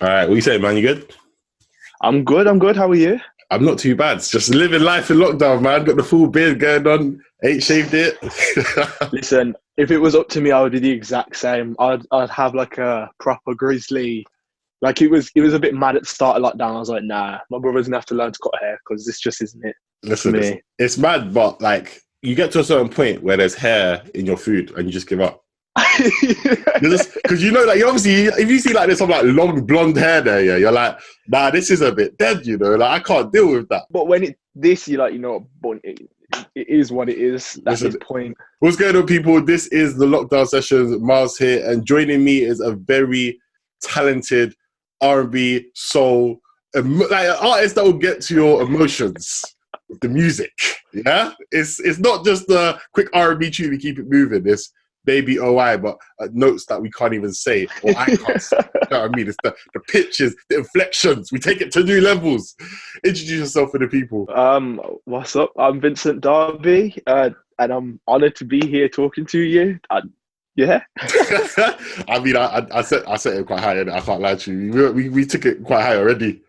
All right, what you saying, man? You good? I'm good. I'm good. How are you? I'm not too bad. It's just living life in lockdown, man. Got the full beard going on. Ain't shaved it. Listen, if it was up to me, I would do the exact same. I'd have like a proper grizzly. Like it was a bit mad at the start of lockdown. I was like, nah, my brother's gonna have to learn to cut hair because this just isn't it for Listen, me. it's mad, but like you get to a certain point where there's hair in your food and you just give up. You're just because you know, like you obviously, if you see like there's some like long blonde hair there, yeah, you're like, nah, this is a bit dead, you know. Like I can't deal with that. But when it this, you like, you know, but it is what it is at Listen, this point. what's going on, people? This is the Lockdown Sessions. Myles here, and joining me is a very talented R&B soul, like an artist that will get to your emotions with the music. Yeah, it's not just the quick R&B tune we keep it moving. It's baby OI, but notes that we can't even say or I can't say. You know what I mean? It's the pitches, the inflections. We take it to new levels. Introduce yourself for the people. What's up? I'm Vincent Darby, and I'm honoured to be here talking to you. Yeah. I mean, I set it quite high. I can't lie to you. We took it quite high already.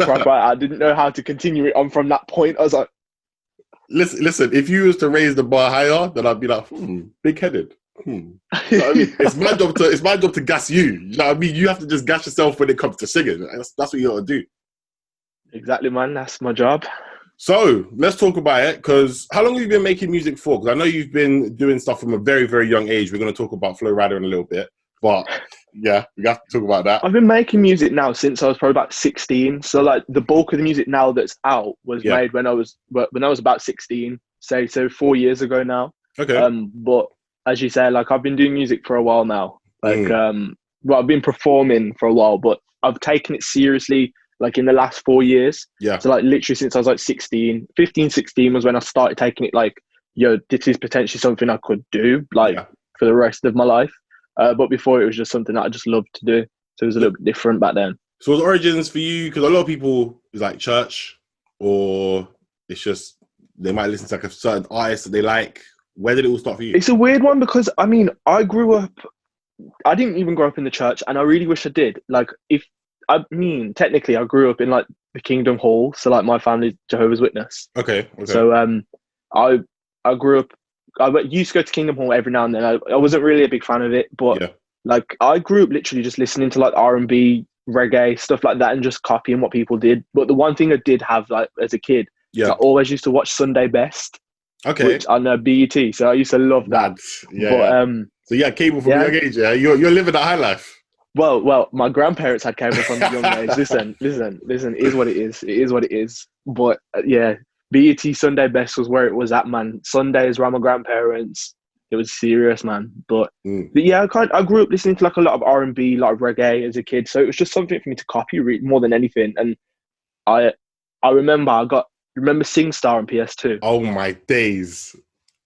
Right. I didn't know how to continue it on from that point. I was like, listen. If you was to raise the bar higher, then I'd be like, big headed. You know what I mean? It's my job to gas you. You know what I mean? You have to just gas yourself when it comes to singing. That's what you got to do. exactly, man. That's my job. So let's talk about it. Because how long have you been making music for? Because I know you've been doing stuff from a very, very young age. We're going to talk about Flow Rider in a little bit, but yeah, we have to talk about that. I've been making music now since I was probably about 16. So like the bulk of the music now that's out was made when I was about 16. So 4 years ago now. Okay. But as you say, like I've been doing music for a while now. Like well, I've been performing for a while, but I've taken it seriously like in the last 4 years. Yeah. So like literally since I was like 16, 15, 16 was when I started taking it like, yo, this is potentially something I could do like for the rest of my life. But before it was just something that I just loved to do. So it was a little bit different back then. So was origins for you? Because a lot of people is like church, or it's just they might listen to like a certain artist that they like. Where did it all start for you? It's a weird one because I mean, I didn't even grow up in the church, and I really wish I did. Like, technically, I grew up in like the Kingdom Hall, so like my family's Jehovah's Witness. Okay. So I grew up. Used to go to Kingdom Hall every now and then. I wasn't really a big fan of it, but like I grew up literally just listening to like R&B, reggae, stuff like that, and just copying what people did. But the one thing I did have like as a kid, I always used to watch Sunday Best. Okay. Which on BET, so I used to love that. So yeah, cable from a young age. Yeah, you're living that high life. Well, my grandparents had cable from a young age. Listen. It is what it is. It is what it is. But BET Sunday Best was where it was at, man. Sundays around my grandparents. It was serious, man. But yeah, I grew up listening to like a lot of R&B, like reggae as a kid. So it was just something for me to copy more than anything. And I remember SingStar on PS2. Oh my days.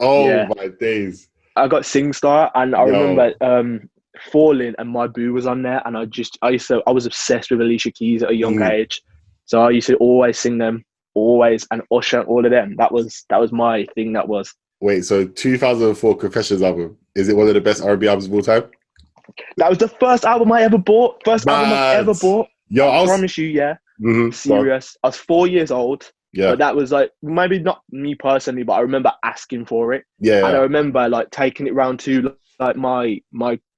My days. I got SingStar, and I remember Falling and My Boo was on there, and I was obsessed with Alicia Keys at a young age. So I used to always sing them, always, and Usher, all of them. That was my thing. That was. Wait, so 2004 Confessions album, is it one of the best R&B albums of all time? That was the first album I ever bought. First album I've ever bought. Yo, I promise you, serious. I was 4 years old. Yeah. But that was like, maybe not me personally, but I remember asking for it. Yeah. And I remember like taking it round to like my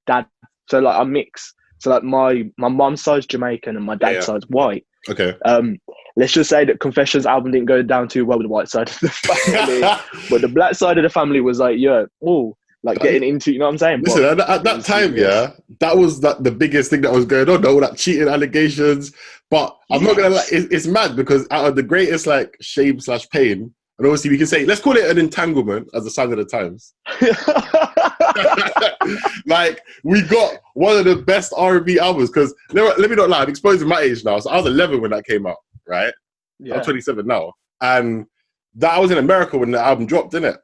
dad. So like I mix. So like my mom's side's Jamaican and my dad's side's white. Okay. Let's just say that Confessions album didn't go down too well with the white side of the family. But the black side of the family was like, getting into, you know what I'm saying? Listen, at that time, that was the biggest thing that was going on, all that cheating allegations. But I'm not going to lie, it's mad because out of the greatest like shame/pain, and obviously we can say, let's call it an entanglement as a sign of the times. Like, we got one of the best R&B albums because, let me not lie, I'm exposing my age now. So I was 11 when that came out, right? Yeah. I'm 27 now. And I was in America when the album dropped, didn't it?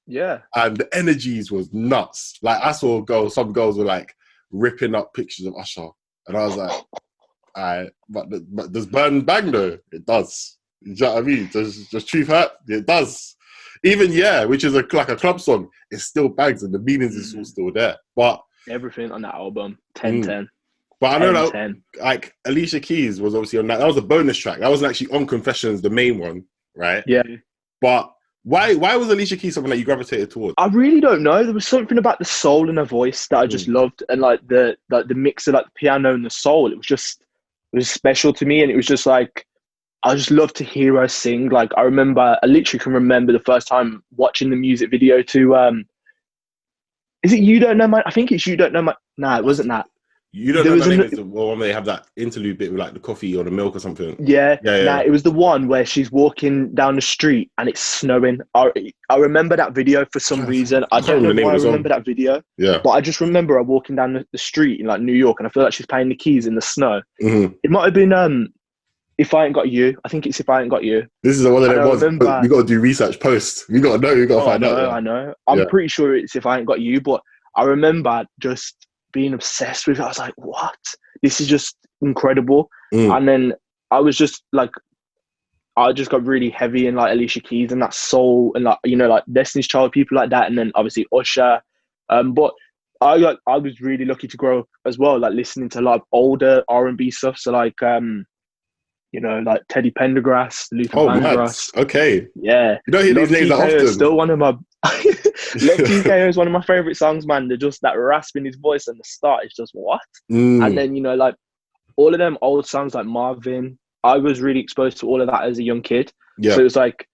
Yeah. And the energies was nuts. Like I saw some girls were like ripping up pictures of Usher. And I was like, alright, but does Burn bang though? It does. You know what I mean? Does Truth Hurt? It does. Even which is like a club song, it still bangs and the meanings is all still there. But everything on that album, 10-10. But I know 10, that 10. like Alicia Keys was obviously on that. That was a bonus track. That wasn't actually on Confessions, the main one, right? Yeah. But why was Alicia Keys something that you gravitated towards? I really don't know. There was something about the soul in her voice that I just loved, and like the mix of like the piano and the soul. It was special to me, and it was just like I just loved to hear her sing. Like I literally can remember the first time watching the music video to is it You Don't Know My? I think it's You Don't Know My. Nah, it wasn't that. You Don't Know My Name is the one where they have that interlude bit with like the coffee or the milk or something. Yeah. Nah, it was the one where she's walking down the street and it's snowing. I remember that video for some reason. I don't know why I remember that video. Yeah. But I just remember her walking down the street in like New York, and I feel like she's playing the keys in the snow. Mm-hmm. It might have been If I Ain't Got You. I think it's If I Ain't Got You. This is one of them ones. We got to do research post. We got to know. We got to find out. I know. I'm pretty sure it's If I Ain't Got You, but I remember just being obsessed with it. I was like, what? This is just incredible. And then I was just like, I just got really heavy in like Alicia Keys and that soul and like, you know, like Destiny's Child, people like that. And then obviously Usher. But I was really lucky to grow up as well, like listening to a lot of older R&B stuff. So like, you know, like Teddy Pendergrass, Luther Vandross. Okay. Yeah. You don't hear these names that often. Still one of my Love TKO is one of my favourite songs, man. They're just that rasp in his voice and the start is just what? And then, you know, like all of them old songs like Marvin, I was really exposed to all of that as a young kid. Yeah. So it was like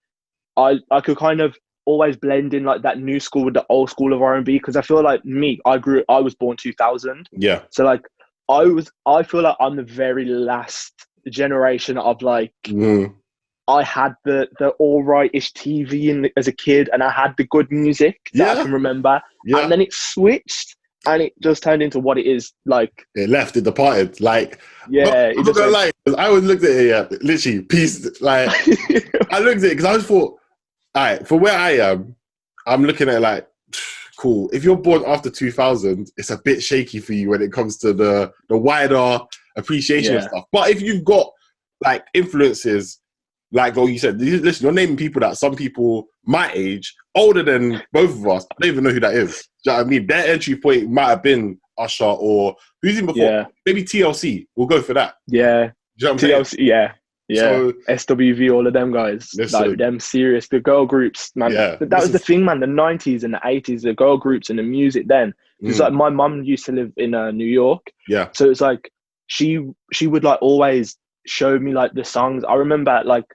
I could kind of always blend in like that new school with the old school of R&B, because I feel like I was born 2000. Yeah. So like I feel like I'm the very last generation of like I had the all right-ish TV as a kid, and I had the good music that I can remember. Yeah. And then it switched, and it just turned into what it is. Like it left, it departed. Like yeah, I'm not gonna lie, I always looked at it, literally piece. Like I looked at it because I was thought, all right, for where I am, I'm looking at it like, cool. If you're born after 2000, it's a bit shaky for you when it comes to the wider appreciation of stuff. But if you've got like influences. Like you said, listen, you're naming people that some people my age, older than both of us, I don't even know who that is. Do you know what I mean? Their entry point might have been Usher or who's in before? Yeah. Maybe TLC. We'll go for that. Yeah. Do you know what I'm TLC, saying? yeah. So, SWV, all of them guys. Listen, like them serious, the girl groups, man. Yeah, that was the thing, man. The 90s and the 80s, the girl groups and the music then. Because like my mum used to live in New York. Yeah. So it's like she would like always show me like the songs. I remember like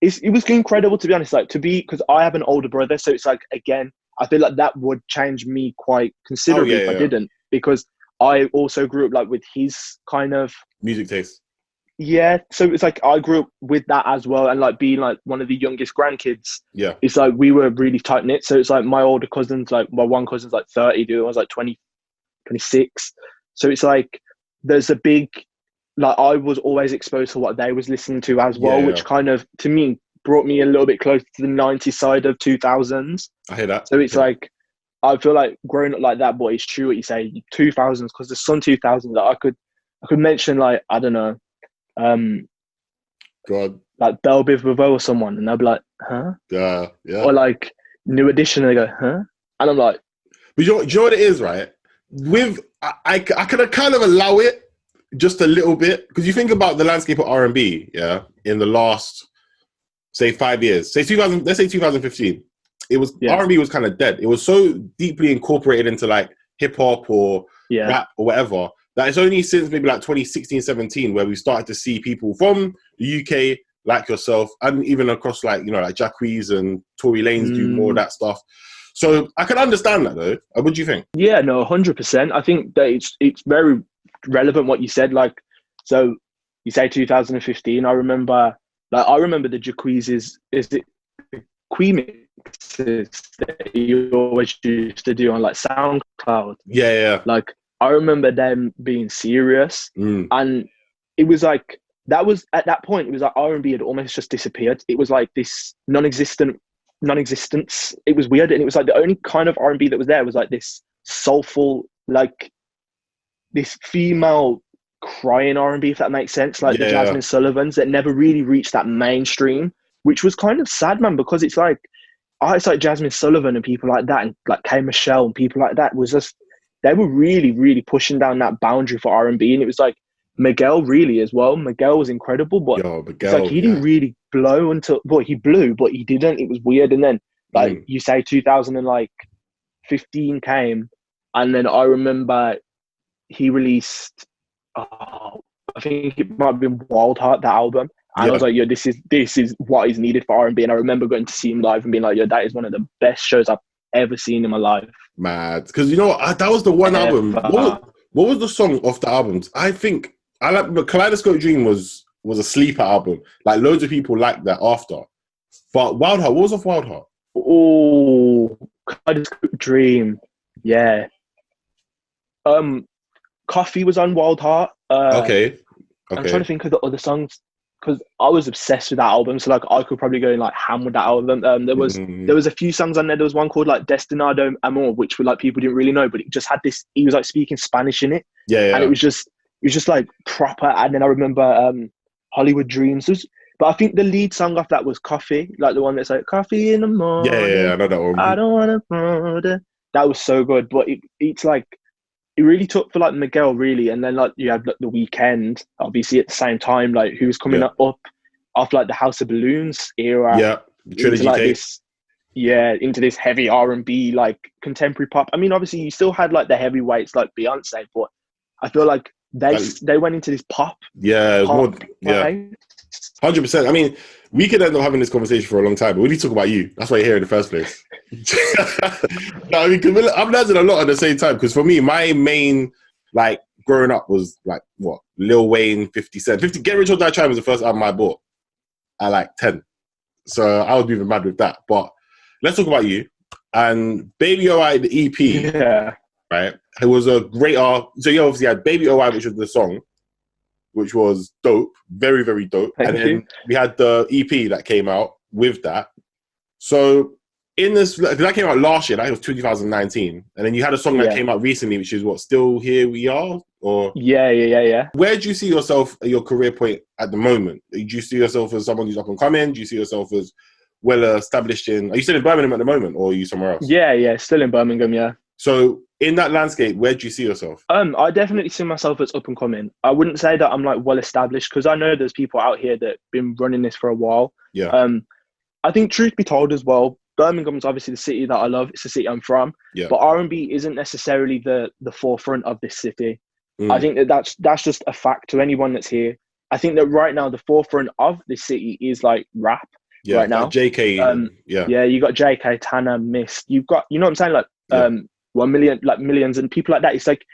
it was incredible, to be honest, like because I have an older brother, so it's like, again, I feel like that would change me quite considerably if I didn't, because I also grew up like with his kind of music taste. Yeah, so it's like I grew up with that as well, and like being like one of the youngest grandkids. Yeah, it's like we were really tight knit. So it's like my older cousins, like my one cousin's like 30, the other one's like 20, 26. So it's like there's a big. Like I was always exposed to what they was listening to as well, which kind of, to me, brought me a little bit closer to the 90s side of 2000s. I hear that. So it's like, I feel like growing up like that, but it's true what you say, 2000s, because there's some 2000s that I could mention, like, I don't know, God, like Belle Biv DeVoe or someone, and they'll be like, huh? Yeah. Or like New Edition, and they go, huh? And I'm like, but you know what it is, right? With I could kind of allow it just a little bit, because you think about the landscape of R&B, in the last, say, 5 years, let's say 2015, it was R&B was kind of dead. It was so deeply incorporated into like hip hop or rap or whatever that it's only since maybe like 2016, 17 where we started to see people from the UK like yourself, and even across like, you know, like Jacquees and Tory Lanez do more of that stuff. So I can understand that though. What do you think? Yeah, no, 100%. I think that it's very relevant what you said. Like, so you say 2015. I remember the Jacquees is it the Queen mixes that you always used to do on like SoundCloud. Yeah. Like I remember them being serious, and it was like that was at that point. It was like R&B had almost just disappeared. It was like this non-existence. It was weird, and it was like the only kind of R&B that was there was like this soulful, like this female crying R&B, if that makes sense, like the Jasmine Sullivans that never really reached that mainstream, which was kind of sad, man, because it's like Jasmine Sullivan and people like that, and like K Michelle and people like that was just, they were really, really pushing down that boundary for R&B. And it was like Miguel really as well. Miguel was incredible, but Yo, it's like Miguel, he didn't really blow until, well, he blew, but he didn't. It was weird. And then like you say 2015 came, and then I remember he released, I think it might have been Wild Heart, that album. And I was like, yo, this is what is needed for R&B. And I remember going to see him live and being like, yo, that is one of the best shows I've ever seen in my life. Mad. Because you know what? That was the one album. What was the song off the albums? I think I like, but Kaleidoscope Dream was a sleeper album. Like loads of people liked that after. But Wild Heart, what was off Wild Heart? Oh, Kaleidoscope Dream. Yeah. Coffee was on Wild Heart. Okay. I'm trying to think of the other songs because I was obsessed with that album. So like I could probably go like ham with that album. There was a few songs on there. There was one called like Destinado Amor, which were like people didn't really know, but it just had this. He was like speaking Spanish in it, and it was just like proper. And then I remember Hollywood Dreams. But I think the lead song off that was Coffee, like the one that's like Coffee in the morning. Yeah, I know that one. I don't want to order. That was so good, but it's like. It really took for like Miguel, really, and then like you had like, The Weeknd, obviously at the same time, like who was coming up off like the House of Balloons era, the Trilogy into, like, into this heavy R&B like contemporary pop. I mean, obviously you still had like the heavyweights like Beyonce, but I feel like they went into this pop. Yeah, pop, more, yeah. 100%. I mean, we could end up having this conversation for a long time, but we need to talk about you. That's why you're here in the first place. No, I mean, cause I'm learning a lot at the same time. Because for me, my main, like, growing up was, like, what? Lil Wayne, 50 Cent. Get Rich or Die Trying was the first album I bought at, like, 10. So I was even mad with that. But let's talk about you. And Baby O.I., the EP, right? It was a great art. So you obviously had Baby O.I., which was the song, which was dope, very, very dope. Thank you. Then we had the EP that came out with that. So in this, that came out last year, that was 2019. And then you had a song that came out recently, which is what, Still Here We Are? Or Yeah. Where do you see yourself at your career point at the moment? Do you see yourself as someone who's up and coming? Do you see yourself as well established in, are you still in Birmingham at the moment, or are you somewhere else? Yeah, still in Birmingham, yeah. So in that landscape, where do you see yourself? I definitely see myself as up and coming. I wouldn't say that I'm like well established because I know there's people out here that have been running this for a while. Yeah. I think truth be told as well, Birmingham's obviously the city that I love. It's the city I'm from. Yeah. But R&B isn't necessarily the forefront of this city. I think that's just a fact to anyone that's here. I think that right now the forefront of this city is like rap. Yeah, right now. Like JK. Yeah, you got JK, Tanner, Mist. You've got, you know what I'm saying? Like 1 million, like millions and people like that. It's like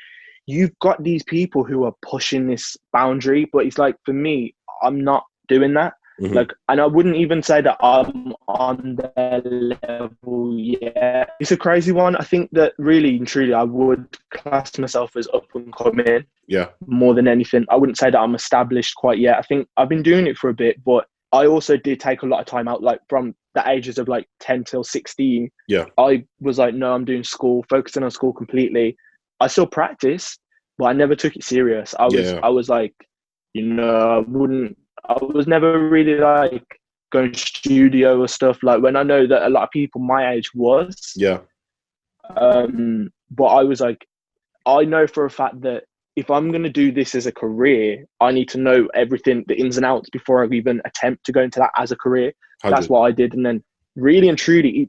you've got these people who are pushing this boundary, but it's like for me, I'm not doing that. Like, and I wouldn't even say that I'm on their level yet. It's a crazy one. I think that really and truly, I would class myself as up and coming. Yeah. More than anything, I wouldn't say that I'm established quite yet. I think I've been doing it for a bit, but I also did take a lot of time out, like from the ages of like 10 till 16. Yeah. I was like, no, I'm doing school, focusing on school completely. I still practiced, but I never took it serious. I was like, you know, I was never really like going studio or stuff, like when I know that a lot of people my age was. Yeah. But I was like, I know for a fact that if I'm going to do this as a career, I need to know everything, the ins and outs, before I even attempt to go into that as a career. 100. That's what I did. And then really and truly,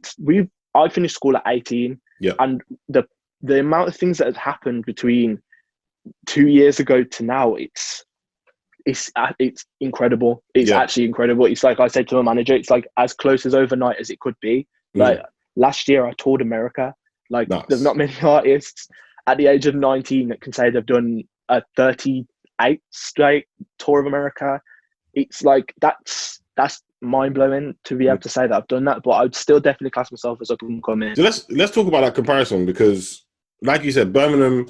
I finished school at 18. Yeah. And the amount of things that have happened between 2 years ago to now, it's incredible. It's actually incredible. It's like I said to my manager, it's like as close as overnight as it could be. Like last year I toured America. Like there's not many artists at the age of 19 that can say they've done a 38 straight tour of America. It's like that's mind-blowing to be able to say that I've done that, but I would still definitely class myself as up and coming. So let's talk about that comparison, because like you said, Birmingham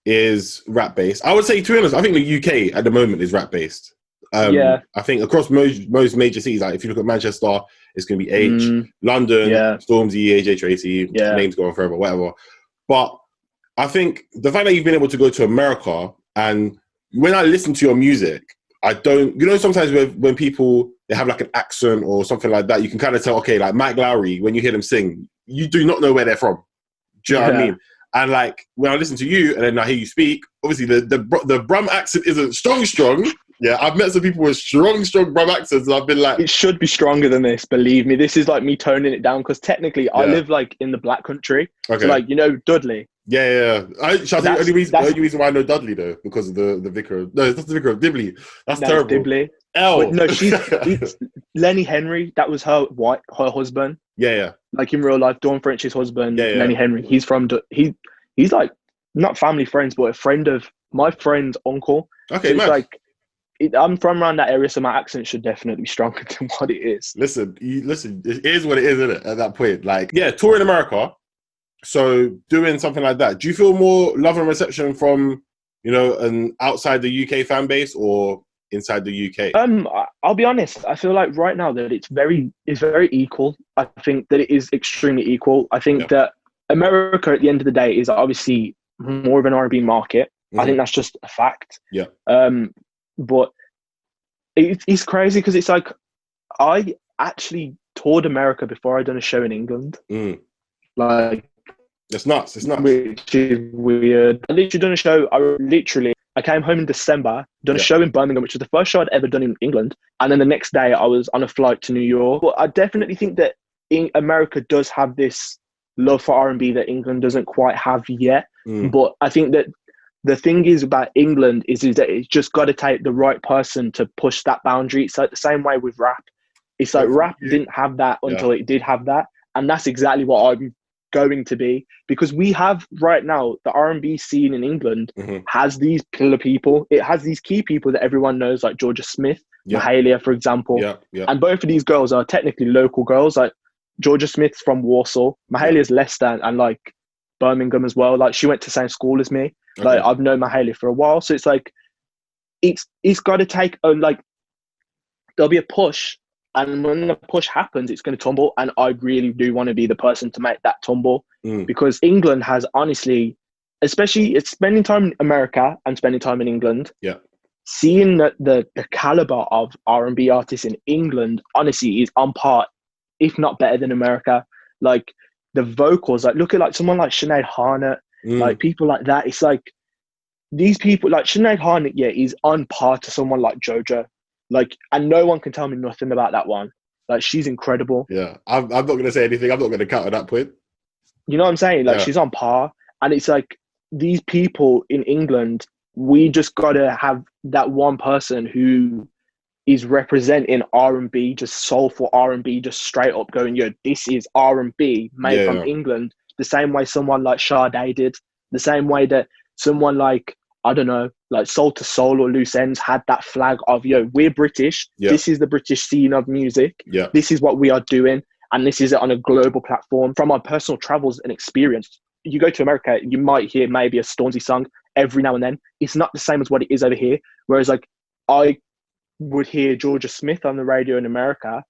is rap based. I would say, to be honest, I think the UK at the moment is rap based. I think across most major cities, like if you look at Manchester, it's going to be H. London, Stormzy, AJ Tracy, names go on forever, whatever. But I think the fact that you've been able to go to America, and when I listen to your music, I don't, you know, sometimes when people, they have like an accent or something like that, you can kind of tell, okay, like Mike Lowry, when you hear them sing, you do not know where they're from. Do you know what I mean? And like when I listen to you and then I hear you speak, obviously the Brum accent isn't strong. Yeah, I've met some people with strong Brum accents, and I've been like, it should be stronger than this. Believe me, this is like me toning it down because technically I live like in the Black Country, so like Dudley. Yeah. I think the only reason why I know Dudley though because of the vicar. No, it's not the vicar of Dibley. That's terrible. Dibley. L. No, it's Lenny Henry. That was her husband. Yeah. Like in real life, Dawn French's husband, Yeah. Lenny Henry. He's from he's like not family friends, but a friend of my friend's uncle. Okay, so it's nice. like I'm from around that area, so my accent should definitely be stronger than what it is. Listen, it is what it is, isn't it? At that point, like, yeah, touring America. So doing something like that, do you feel more love and reception from, an outside the UK fan base or inside the UK? I'll be honest. I feel like right now that it's very equal. I think that it is extremely equal. I think that America, at the end of the day, is obviously more of an R&B market. Mm-hmm. I think that's just a fact. Yeah. But it's crazy because it's like I actually toured America before I'd done a show in England. Like, it's nuts. Which is weird. I literally done a show. I came home in December, done a show in Birmingham, which was the first show I'd ever done in England. And then the next day I was on a flight to New York. But I definitely think that America does have this love for R&B that England doesn't quite have yet. But I think that the thing is about England is that it's just got to take the right person to push that boundary. It's like the same way with rap. It's like rap didn't have that until it did have that. And that's exactly what I'm going to be. Because we have right now, the R&B scene in England has these pillar people. It has these key people that everyone knows, like Georgia Smith, Mahalia, for example. And both of these girls are technically local girls. Like Georgia Smith's from Warsaw. Mahalia's Leicester and like Birmingham as well. Like she went to the same school as me. Like I've known Mahalia for a while, so it's like it's got to take like there'll be a push, and when the push happens, it's going to tumble. And I really do want to be the person to make that tumble because England has honestly, especially it's spending time in America and spending time in England. Seeing the caliber of R&B artists in England honestly is on par, if not better than America. Like the vocals, like look at like someone like Sinead Harnett. Like people like that, it's like these people like Sinead Harnett, is on par to someone like JoJo. Like, and no one can tell me nothing about that one. Like, she's incredible. Yeah, I'm not going to say anything. I'm not going to counter that point. You know what I'm saying? Like, she's on par. And it's like these people in England, we just got to have that one person who is representing R&B, just soulful R&B, just straight up going, this is R&B made from England. The same way someone like Sade did, the same way that someone like, I don't know, like Soul to Soul or Loose Ends had that flag of, we're British. This is the British scene of music. This is what we are doing. And this is on a global platform. From my personal travels and experience, you go to America, you might hear maybe a Stormzy song every now and then. It's not the same as what it is over here. Whereas like I would hear Georgia Smith on the radio in America.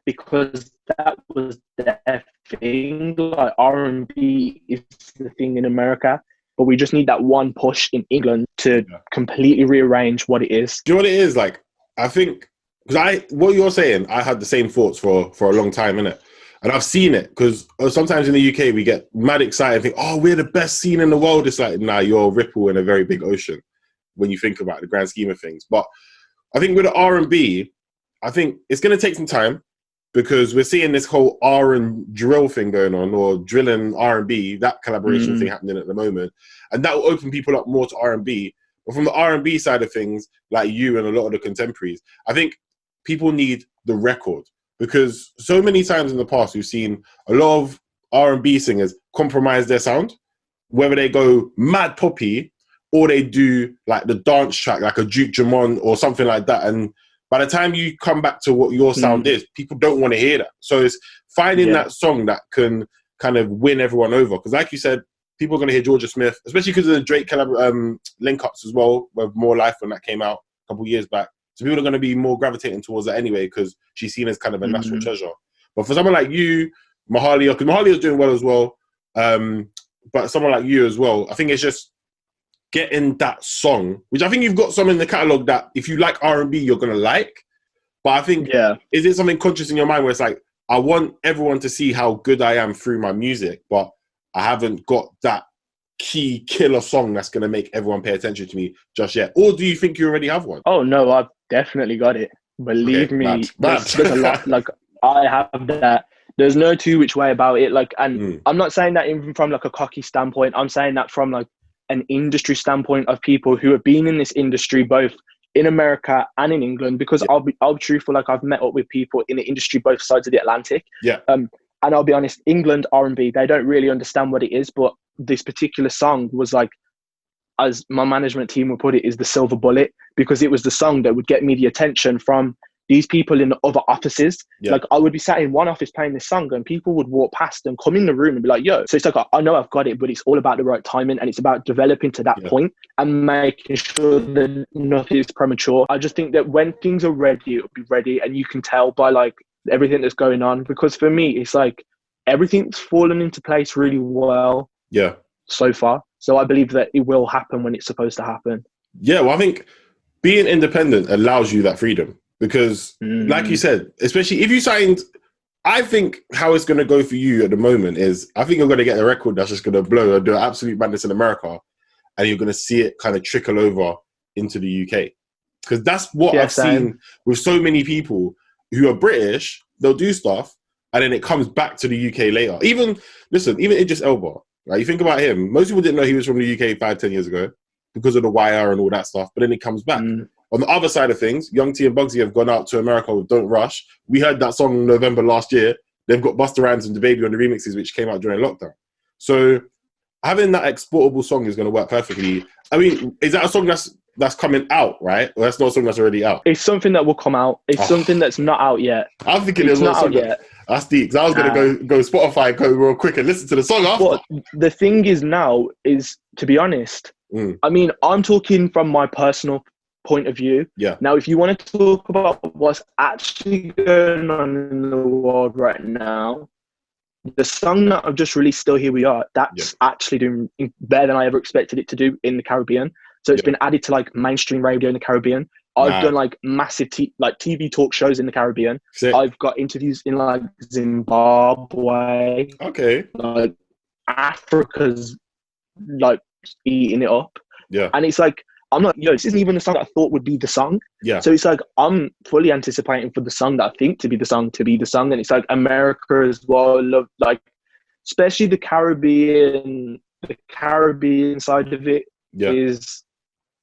Because that was their thing. Like R&B is the thing in America, but we just need that one push in England to completely rearrange what it is. Do you know what it is? Like, I think because what you're saying, I had the same thoughts for a long time, innit? And I've seen it because sometimes in the UK we get mad excited and think, oh, we're the best scene in the world. It's like, nah, you're a ripple in a very big ocean when you think about the grand scheme of things. But I think with the R&B, I think it's going to take some time. Because we're seeing this whole R and drill thing going on, or drill and R&B, that collaboration thing happening at the moment, and that will open people up more to R&B. But from the R&B side of things, like you and a lot of the contemporaries, I think people need the record because so many times in the past we've seen a lot of R&B singers compromise their sound, whether they go mad poppy or they do like the dance track, like a Duke Jamon or something like that, and by the time you come back to what your sound is, people don't want to hear that. So it's finding that song that can kind of win everyone over. Because like you said, people are going to hear Georgia Smith, especially because of the Drake link-ups as well, with More Life when that came out a couple of years back. So people are going to be more gravitating towards that anyway because she's seen as kind of a national treasure. But for someone like you, Mahalia, because Mahalia's doing well as well, but someone like you as well, I think it's just getting that song, which I think you've got some in the catalogue that if you like R&B, you're going to like. But I think, is it something conscious in your mind where it's like, I want everyone to see how good I am through my music, but I haven't got that key killer song that's going to make everyone pay attention to me just yet? Or do you think you already have one? Oh no, I've definitely got it. Believe me, mad. there's a lot. Like I have that. There's no two which way about it. Like, and I'm not saying that even from like a cocky standpoint. I'm saying that from like an industry standpoint of people who have been in this industry both in America and in England. Because I'll be truthful. Like I've met up with people in the industry both sides of the Atlantic. Yeah. And I'll be honest, England R&B, they don't really understand what it is. But this particular song was like, as my management team would put it, is the silver bullet, because it was the song that would get me the attention from these people in the other offices. Yeah. Like I would be sat in one office playing this song and people would walk past and come in the room and be like, yo. So it's like, I know I've got it, but it's all about the right timing, and it's about developing to that point and making sure that nothing is premature. I just think that when things are ready, it'll be ready, and you can tell by like everything that's going on. Because for me, it's like everything's fallen into place really well so far. So I believe that it will happen when it's supposed to happen. Yeah, well, I think being independent allows you that freedom. Because, like you said, especially if you signed, I think how it's going to go for you at the moment is, I think you're going to get a record that's just going to blow and do absolute madness in America, and you're going to see it kind of trickle over into the UK. Because that's what I've seen with so many people who are British. They'll do stuff, and then it comes back to the UK later. Even Idris Elba, right? You think about him. Most people didn't know he was from the UK 5-10 years ago because of The Wire and all that stuff, but then it comes back. On the other side of things, Young T and Bugsy have gone out to America with Don't Rush. We heard that song in November last year. They've got Busta Rhymes and DaBaby on the remixes, which came out during lockdown. So having that exportable song is going to work perfectly. I mean, is that a song that's coming out, right? Or that's not a song that's already out? It's something that will come out. It's something that's not out yet. I'm thinking it's not out yet. That's deep. Because I was going to go Spotify, go real quick and listen to the song after. But the thing is now is, to be honest, I mean, I'm talking from my personal point of view. Yeah. Now, if you want to talk about what's actually going on in the world right now, the song that I've just released, Still Here We Are, that's actually doing better than I ever expected it to do in the Caribbean. So it's been added to like mainstream radio in the Caribbean. I've done like massive TV talk shows in the Caribbean. Sick. I've got interviews in like Zimbabwe. Okay. Like Africa's like eating it up. Yeah. And it's like, I'm like, this isn't even the song that I thought would be the song. Yeah. So it's like, I'm fully anticipating for the song that I think to be the song. And it's like America as well. Love, like, especially the Caribbean side of it is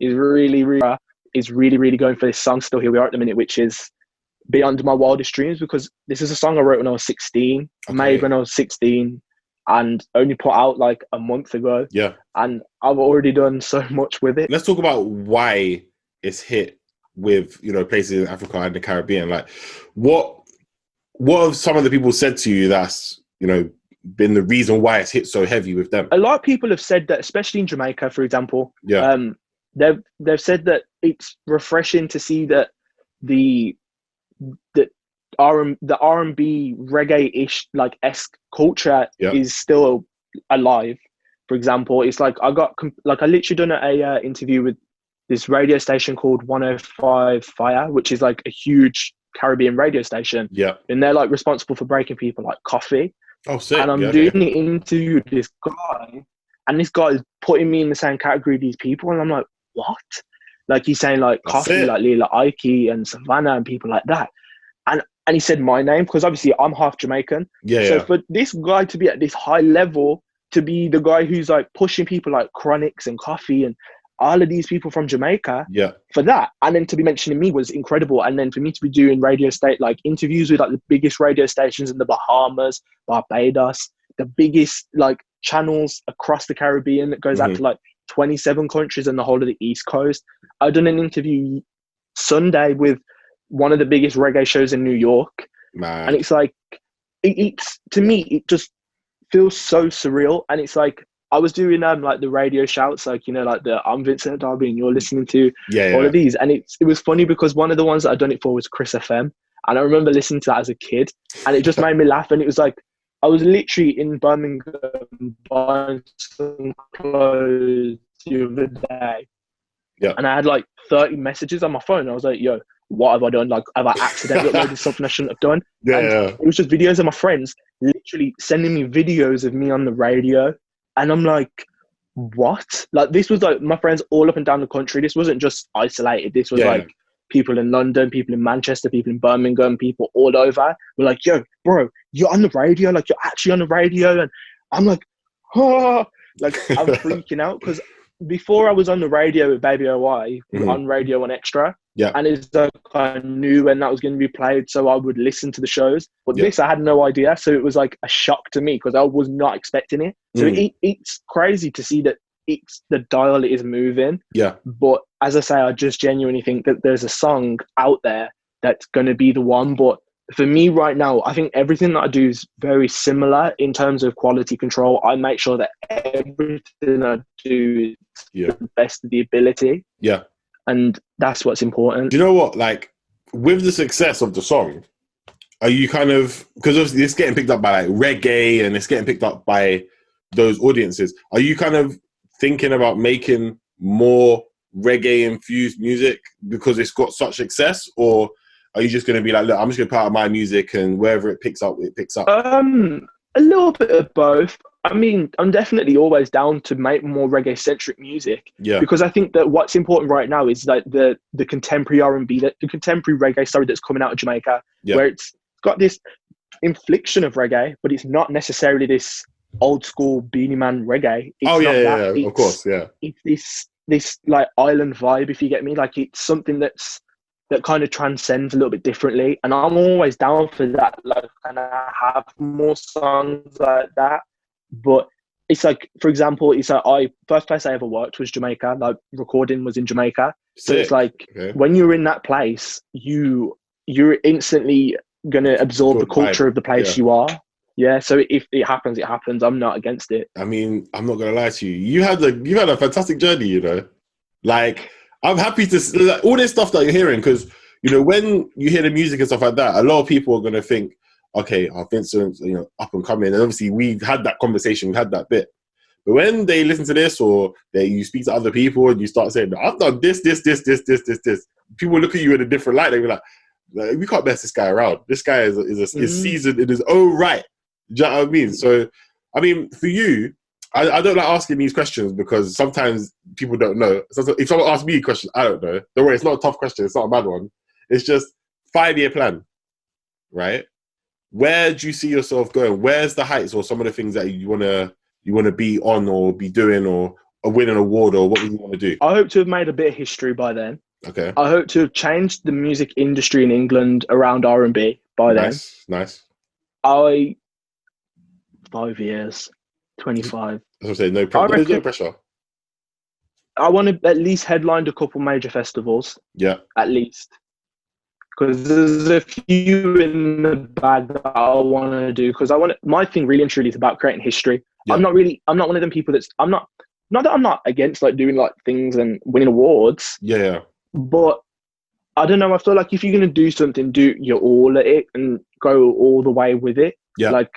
really, really going for this song. Still Here We Are at the minute, which is beyond my wildest dreams, because this is a song I wrote when I was 16, made when I was 16, and only put out like a month ago. Yeah. And I've already done so much with it. Let's talk about why it's hit with, places in Africa and the Caribbean. Like, what have some of the people said to you that's, been the reason why it's hit so heavy with them? A lot of people have said that, especially in Jamaica, for example. Yeah. They've said that it's refreshing to see that the R&B reggae-ish like esque culture is still alive. For example, it's like I literally done a interview with this radio station called 105 Fire, which is like a huge Caribbean radio station. Yeah, and they're like responsible for breaking people like coffee. Oh, sick. And I'm doing the interview with this guy, and this guy is putting me in the same category as these people, and I'm like, what? Like he's saying like coffee, like Lila Ike and Savannah and people like that. And he said my name, because obviously I'm half Jamaican. So for this guy to be at this high level, to be the guy who's like pushing people like Chronics and Coffee and all of these people from Jamaica, for that, and then to be mentioning me was incredible. And then for me to be doing like interviews with like the biggest radio stations in the Bahamas, Barbados, the biggest like channels across the Caribbean that goes out to like 27 countries and the whole of the East Coast. I done an interview Sunday with one of the biggest reggae shows in New York. Man. And it's like, it's to me, it just feels so surreal. And it's like, I was doing like the radio shouts, like, like the I'm Vincent Darby and you're listening to all of these. And it was funny because one of the ones that I'd done it for was Chris FM. And I remember listening to that as a kid, and it just made me laugh. And it was like, I was literally in Birmingham buying some clothes the other day. Yeah. And I had like 30 messages on my phone. And I was like, yo, what have I done? Like, have I accidentally uploaded something I shouldn't have done? It was just videos of my friends literally sending me videos of me on the radio. And I'm like, what? Like, this was like my friends all up and down the country. This wasn't just isolated. This was like people in London, people in Manchester, people in Birmingham, people all over. We're like, yo, bro, you're on the radio. Like, you're actually on the radio. And I'm like, oh, like, I'm freaking out because before I was on the radio with Baby OY, on Radio 1 Extra. Yeah. And it's like I knew when that was going to be played, so I would listen to the shows. But this, I had no idea. So it was like a shock to me because I was not expecting it. So it's crazy to see that the dial is moving. Yeah. But as I say, I just genuinely think that there's a song out there that's going to be the one. But for me right now, I think everything that I do is very similar in terms of quality control. I make sure that everything I do is the best of the ability. Yeah. And that's what's important. Do you know what? Like, with the success of the song, are you kind of, because obviously it's getting picked up by like reggae and it's getting picked up by those audiences. Are you kind of thinking about making more reggae infused music because it's got such success, or are you just going to be like, look, I'm just going to put out my music and wherever it picks up, it picks up? A little bit of both. I mean, I'm definitely always down to make more reggae-centric music. Yeah. Because I think that what's important right now is like the contemporary R&B, the contemporary reggae, that's coming out of Jamaica, where it's got this infliction of reggae, but it's not necessarily this old school Beanie Man reggae. It's of course, yeah. It's this like island vibe, if you get me. Like, it's something that kind of transcends a little bit differently, and I'm always down for that. Like, and I have more songs like that. But it's like, for example, it's like first place I ever worked was Jamaica. Like, recording was in Jamaica. So it's like when you're in that place, you're instantly gonna absorb the culture of the place you are. Yeah. So if it happens, it happens. I'm not against it. I mean, I'm not gonna lie to you. You had a fantastic journey. You know, like, I'm happy to like, all this stuff that you're hearing, because you know, when you hear the music and stuff like that, a lot of people are gonna think, okay, Vincent's, you know, up and coming. And obviously we've had that conversation, we've had that bit. But when they listen to this, or you speak to other people and you start saying, I've done this, people look at you in a different light. They be like, we can't mess this guy around. This guy is seasoned in his own right. Do you know what I mean? So, I mean, for you, I don't like asking these questions because sometimes people don't know. So if someone asks me a question, I don't know. Don't worry, it's not a tough question. It's not a bad one. It's just 5-year plan, right? Where do you see yourself going? Where's the heights, or some of the things that you wanna be on, or be doing, or win an award, or what do you want to do? I hope to have made a bit of history by then. Okay. I hope to have changed the music industry in England around R&B by then. Nice. 5 years, 25. As I say, no pressure. I want to at least headline a couple major festivals. Yeah. At least. Because there's a few in the bag that I want to do. Because my thing really and truly is about creating history. Yeah. I'm not one of them people not that I'm not against like doing like things and winning awards. Yeah. But I don't know. I feel like if you're going to do something, do your all at it and go all the way with it. Yeah. Like,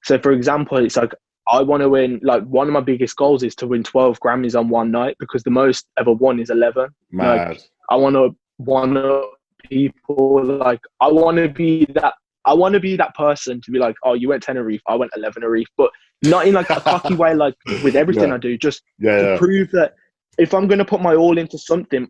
so for example, it's like, I want to win, like, one of my biggest goals is to win 12 Grammys on one night, because the most ever won is 11. Mad. Like, I want to one-up people. Like, I want to be that person to be like, oh, you went Tenerife, I went 11 Tenerife, but not in like a cocky way, like with everything I do, just to prove that if I'm going to put my all into something,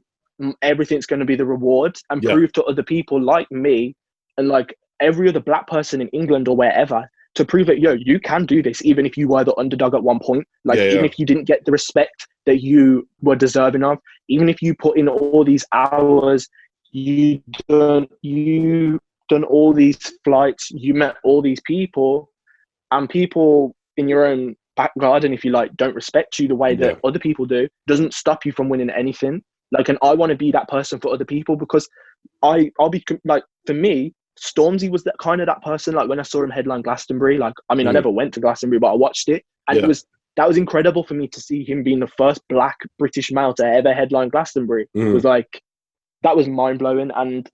everything's going to be the reward, and prove to other people like me and like every other black person in England or wherever, to prove that, yo, you can do this, even if you were the underdog at one point. Like, even if you didn't get the respect that you were deserving of, even if you put in all these hours, you done all these flights, you met all these people, and people in your own back garden, if you like, don't respect you the way that other people do, doesn't stop you from winning anything. Like, and I want to be that person for other people, because I'll be like, for me, Stormzy was that kind of that person. Like, when I saw him headline Glastonbury, like, I mean, I never went to Glastonbury, but I watched it, and that was incredible for me to see him being the first black British male to ever headline Glastonbury. It was like, that was mind blowing, and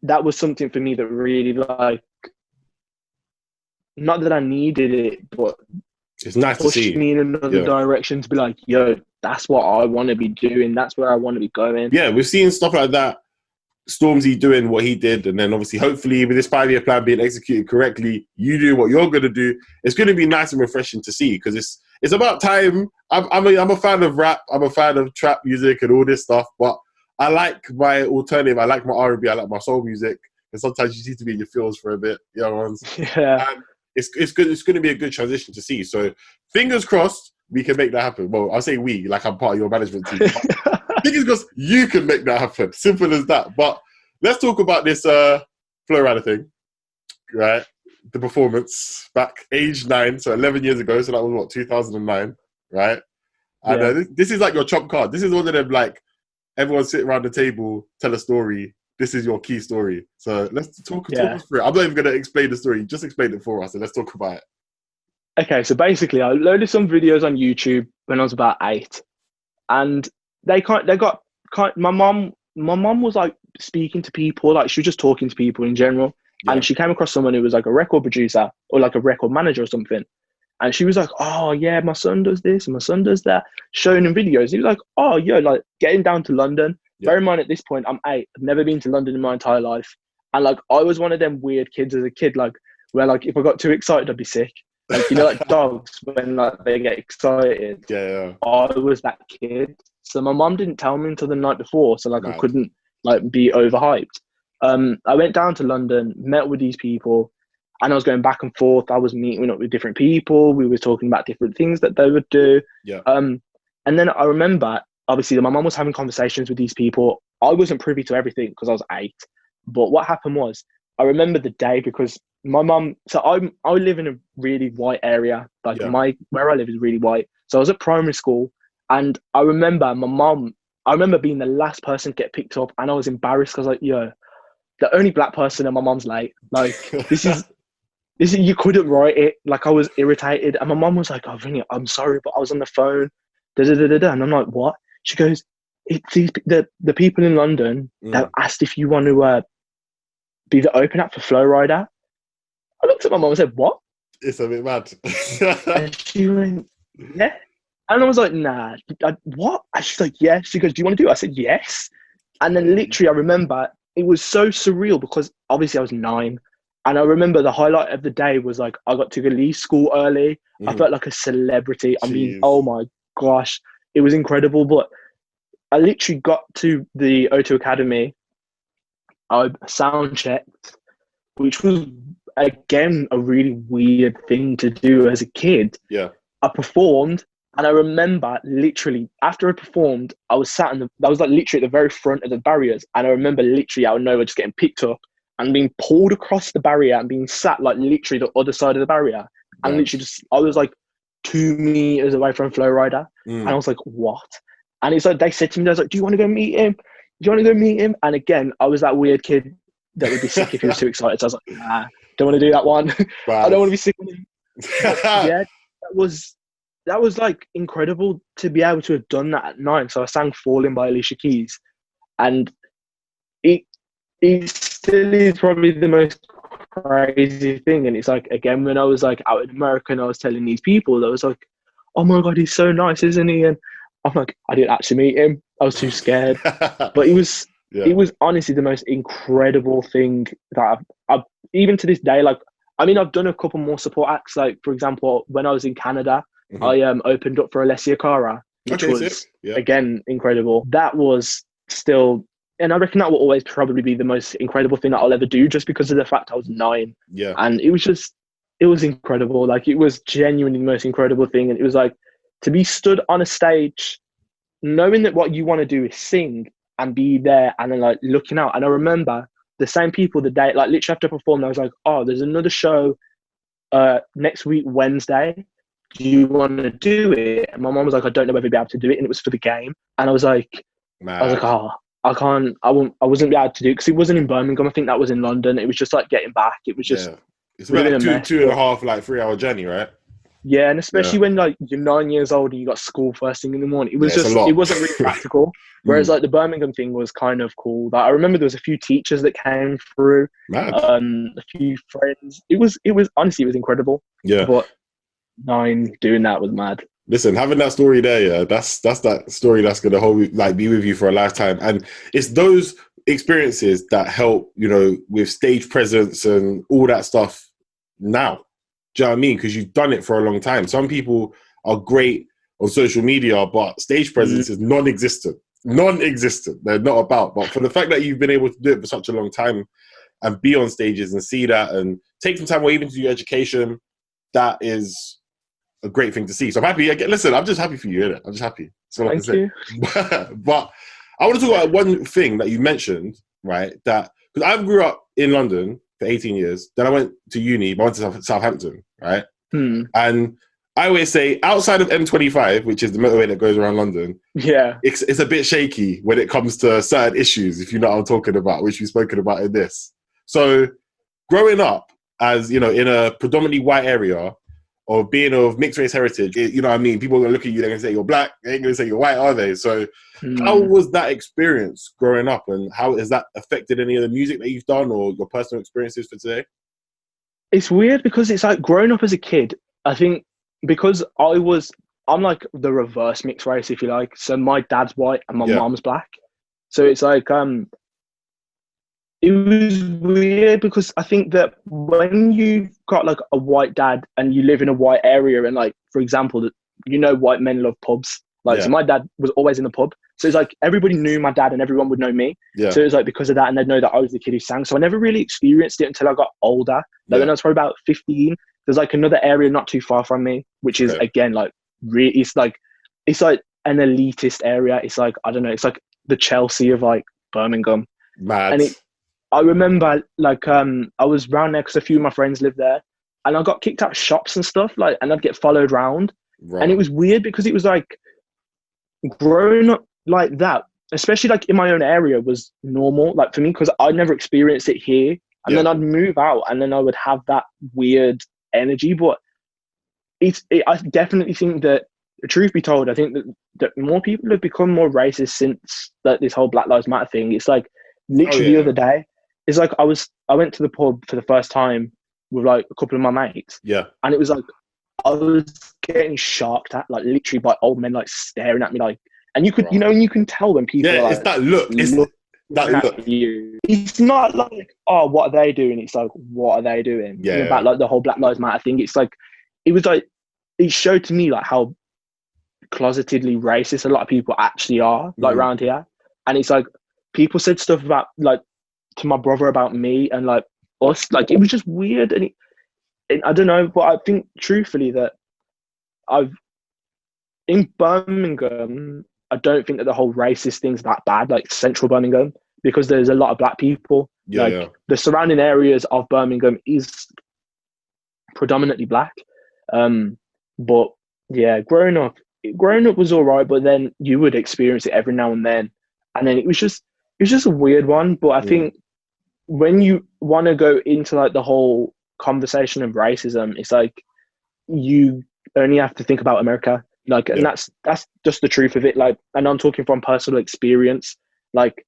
that was something for me that really, like, not that I needed it, but it's nice to see. Pushed me in another direction to be like, yo, that's what I want to be doing. That's where I want to be going. Yeah, we've seen stuff like that. Stormzy doing what he did, and then obviously, hopefully, with this 5-year plan being executed correctly, you do what you're going to do. It's going to be nice and refreshing to see, because it's about time. I'm a fan of rap. I'm a fan of trap music and all this stuff. But I like my alternative. I like my R&B. I like my soul music. And sometimes you need to be in your feels for a bit, you know. Yeah. And it's good. It's going to be a good transition to see. So fingers crossed we can make that happen. Well, I'll say we, like I'm part of your management team. Fingers crossed you can make that happen. Simple as that. But let's talk about this Flow Rider thing, right? The performance back age 9, so 11 years ago. So that was what, 2009, right? And Yeah. this is like your trump card. This is one of them, like, everyone sit around the table, tell a story. This is your key story. So let's talk us through it. I'm not even going to explain the story. Just explain it for us and let's talk about it. Okay, so basically I loaded some videos on YouTube when I was about 8. And my mom was like speaking to people, like she was just talking to people in general. Yeah. And she came across someone who was like a record producer or like a record manager or something. And she was like, oh yeah, my son does this and my son does that, showing him videos. He was like, oh yeah, like getting down to London. Yeah. Bear in mind at this point, I'm 8. I've never been to London in my entire life. And like, I was one of them weird kids as a kid, like where like if I got too excited, I'd be sick. Like, you know, like dogs when like they get excited. Yeah. I was that kid. So my mom didn't tell me until the night before. So like I couldn't like be overhyped. I went down to London, met with these people, and I was going back and forth. I was meeting up with different people. We were talking about different things that they would do. Yeah. And then I remember, obviously, my mum was having conversations with these people. I wasn't privy to everything because I was 8. But what happened was, I remember the day because my mum. So I live in a really white area. Like where I live is really white. So I was at primary school, and I remember my mum. I remember being the last person to get picked up, and I was embarrassed because like, yo, the only black person and my mum's late. Like this is you couldn't write it. Like I was irritated, and my mum was like, "Oh, Vinny, I'm sorry, but I was on the phone." And I'm like, "What?" She goes, "It's the people in London that asked if you want to be the open act for Flow Rider." I looked at my mum and said, "What?" It's a bit mad. And she went, "Yeah," and I was like, "Nah, what?" And she's like, "Yeah." She goes, "Do you want to do it?" I said, "Yes." And then literally, I remember it was so surreal because obviously I was 9. And I remember the highlight of the day was like, I got to leave school early. I felt like a celebrity. I mean, oh my gosh, it was incredible. But I literally got to the O2 Academy. I sound checked, which was, again, a really weird thing to do as a kid. Yeah. I performed. And I remember literally after I performed, I was sat I was like literally at the very front of the barriers. And I remember literally out of nowhere just getting picked up and being pulled across the barrier and being sat like literally the other side of the barrier. And literally I was like 2 meters away from Flow Rider. And I was like, what? And it's like, they said to me, I was like, do you want to go meet him? Do you want to go meet him? And again, I was that weird kid that would be sick if he was too excited. So I was like, nah, don't want to do that one. I don't want to be sick with him. Yeah, that was like incredible to be able to have done that at 9. So I sang Falling by Alicia Keys. And it still is probably the most crazy thing. And it's like, again, when I was like out in America and I was telling these people, I was like, oh my God, he's so nice, isn't he? And I'm like, I didn't actually meet him. I was too scared. But it was honestly the most incredible thing that I've even to this day, like, I mean, I've done a couple more support acts. Like, for example, when I was in Canada, I opened up for Alessia Cara, which was, again, incredible. That was still, and I reckon that will always probably be the most incredible thing that I'll ever do just because of the fact I was 9. Yeah. And it was incredible. Like, it was genuinely the most incredible thing. And it was like, to be stood on a stage, knowing that what you want to do is sing and be there and then like looking out. And I remember the same people the day, like literally after I performed, I was like, oh, there's another show next week, Wednesday. Do you want to do it? And my mom was like, I don't know whether you'll be able to do it. And it was for the game. And I was like, oh, I wasn't able to do it because it wasn't in Birmingham. I think that was in London. It was just like getting back. It was just, it's really about like 2.5, like 3-hour journey, right? Yeah. And especially when like you're 9 years old and you got school first thing in the morning, it was it wasn't really practical. Whereas like the Birmingham thing was kind of cool. Like, I remember there was a few teachers that came through, a few friends. It was honestly, it was incredible. Yeah. But 9 doing that was mad. Listen, having that story there, that's that story that's gonna be with you for a lifetime. And it's those experiences that help, you know, with stage presence and all that stuff now. Do you know what I mean? Because you've done it for a long time. Some people are great on social media, but stage presence is non-existent. Non-existent. They're not about. But for the fact that you've been able to do it for such a long time and be on stages and see that and take some time away even to your education, that is a great thing to see. So I'm happy. Listen, I'm just happy for you, innit? I'm just happy. That's all I can say. But I want to talk about one thing that you mentioned, right? That because I grew up in London for 18 years. Then I went to uni, but I went to Southampton, right? And I always say outside of M25, which is the motorway that goes around London, it's a bit shaky when it comes to certain issues, if you know what I'm talking about, which we've spoken about in this. So growing up as, you know, in a predominantly white area or being of mixed race heritage, you know what I mean? People are going to look at you, they're going to say you're black, they ain't going to say you're white, are they? So how was that experience growing up, and how has that affected any of the music that you've done or your personal experiences for today? It's weird because it's like growing up as a kid, I think because I'm like the reverse mixed race, if you like. So my dad's white and my mom's black. So it's like, it was weird because I think that when you've got like a white dad and you live in a white area and like, for example, you know, white men love pubs. Like, so my dad was always in the pub. So it's like everybody knew my dad and everyone would know me. So it was like because of that, and they'd know that I was the kid who sang. So I never really experienced it until I got older. Like when I was probably about 15, there's like another area not too far from me, which is again like it's like an elitist area. It's like, I don't know, it's like the Chelsea of like Birmingham. Mad. And I remember like I was around there because a few of my friends lived there, and I got kicked out of shops and stuff, like, and I'd get followed around. And it was weird because it was like growing up like that, especially like in my own area, was normal, like for me, because I never experienced it here. And then I'd move out and then I would have that weird energy. But I definitely think that, truth be told, I think that more people have become more racist since like this whole Black Lives Matter thing. It's like literally the other day, it's like I went to the pub for the first time with like a couple of my mates. And it was like I was getting shocked at, like literally by old men like staring at me, like, and you could, you know, and you can tell when people are, like, it's that look. It's that look. You. It's not like, oh, what are they doing? It's like, what are they doing? About like the whole Black Lives Matter thing. It's like, it was like, it showed to me like how closetedly racist a lot of people actually are, like around here. And it's like, people said stuff about like to my brother about me and like us. Like it was just weird, and I don't know, but I think truthfully that in Birmingham, I don't think that the whole racist thing's that bad, like central Birmingham, because there's a lot of black people. The surrounding areas of Birmingham is predominantly black. But yeah, growing up was all right, but then you would experience it every now and then. And then it was just a weird one. But I think when you want to go into like the whole conversation of racism, it's like you only have to think about America. Like, and that's just the truth of it. Like, and I'm talking from personal experience. Like,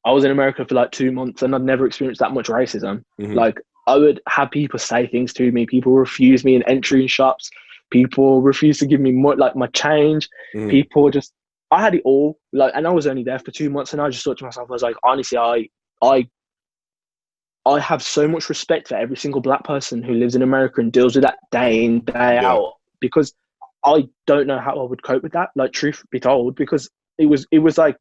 I was in America for like 2 months and I'd never experienced that much racism. Like, I would have people say things to me. People refuse me in entry in shops. People refuse to give me more, like my change. People just, I had it all. Like, and I was only there for 2 months, and I just thought to myself, I was like, honestly, I have so much respect for every single black person who lives in America and deals with that day in, day out, because I don't know how I would cope with that. Like, truth be told, because it was like